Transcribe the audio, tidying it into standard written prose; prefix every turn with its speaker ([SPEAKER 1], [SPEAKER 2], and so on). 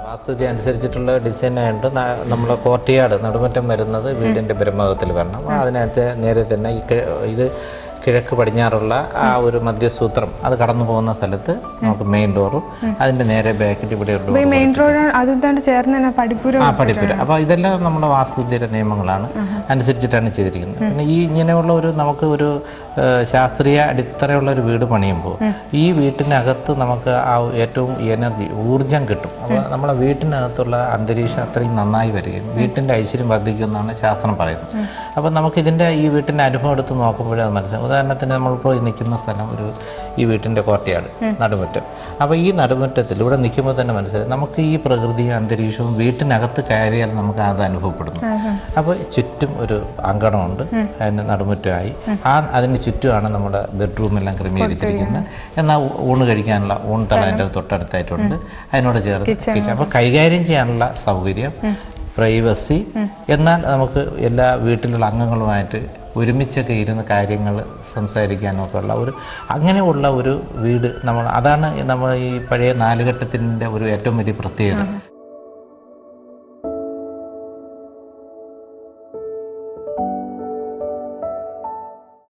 [SPEAKER 1] വാസ്തുവിദ്യ അനുസരിച്ചിട്ടുള്ള ഡിസൈനായിട്ട് നമ്മൾ കോർട്ടിയാട് നടുമുറ്റം വരുന്നത് വീടിൻ്റെ ബ്രഹ്മകത്തിൽ വരണം. അതിനകത്ത് നേരെ തന്നെ ഇത് കിഴക്ക് പടിഞ്ഞാറുള്ള ആ ഒരു മധ്യസൂത്രം അത് കടന്നു പോകുന്ന സ്ഥലത്ത് നമുക്ക് മെയിൻ ഡോറും അതിൻ്റെ നേരെ ബാക്കിൽ ഇവിടെ പടിപ്പുര. അപ്പോൾ ഇതെല്ലാം നമ്മുടെ വാസ്തുവിദ്യയുടെ നിയമങ്ങളാണ് അനുസരിച്ചിട്ടാണ് ചെയ്തിരിക്കുന്നത്. പിന്നെ ഈ ഇങ്ങനെയുള്ള ഒരു നമുക്ക് ഒരു ശാസ്ത്രീയ അടിത്തറയുള്ള ഒരു വീട് പണിയുമ്പോൾ ഈ വീട്ടിനകത്ത് നമുക്ക് ആ ഏറ്റവും എനർജി ഊർജം കിട്ടും. അപ്പോൾ നമ്മളെ വീട്ടിനകത്തുള്ള അന്തരീക്ഷം അത്രയും നന്നായി വരികയും വീട്ടിൻ്റെ ഐശ്വര്യം വർദ്ധിക്കുമെന്നാണ് ശാസ്ത്രം പറയുന്നത്. അപ്പോൾ നമുക്കിതിൻ്റെ ഈ വീട്ടിൻ്റെ അനുഭവം എടുത്ത് നോക്കുമ്പോഴേ അത് മനസ്സിലാവും. ഉദാഹരണത്തിന് നമ്മളിപ്പോൾ നിൽക്കുന്ന സ്ഥലം ഈ വീട്ടിൻ്റെ കോട്ടയാണ് നടുമുറ്റം. അപ്പോൾ ഈ നടുമുറ്റത്തിൽ ഇവിടെ നിൽക്കുമ്പോൾ തന്നെ മനസ്സിലായി നമുക്ക് ഈ പ്രകൃതിയും അന്തരീക്ഷവും വീട്ടിനകത്ത് കയറിയാൽ നമുക്ക് അത് അനുഭവപ്പെടുന്നു. അപ്പോൾ ചുറ്റും ഒരു അങ്കണമുണ്ട്, അതിൻ്റെ നടുമുറ്റമായി അതിന് ചുറ്റുമാണ് നമ്മുടെ ബെഡ്റൂമെല്ലാം ക്രമീകരിച്ചിരിക്കുന്നത്. എന്നാൽ ഊണ് കഴിക്കാനുള്ള ഊൺതള അതിൻ്റെ തൊട്ടടുത്തായിട്ടുണ്ട്, അതിനോട് ചേർന്ന് കിച്ചൺ. അപ്പോൾ കൈകാര്യം ചെയ്യാനുള്ള സൗകര്യം, പ്രൈവസി, എന്നാൽ നമുക്ക് എല്ലാ വീട്ടിലുള്ള അംഗങ്ങളുമായിട്ട് ഒരുമിച്ചൊക്കെ ഇരുന്ന് കാര്യങ്ങൾ സംസാരിക്കാനൊക്കെ ഉള്ള അങ്ങനെയുള്ള ഒരു വീട് അതാണ് നമ്മൾ ഈ പഴയ നാലുകെട്ടത്തിൻ്റെ ഒരു ഏറ്റവും വലിയ പ്രത്യേകത.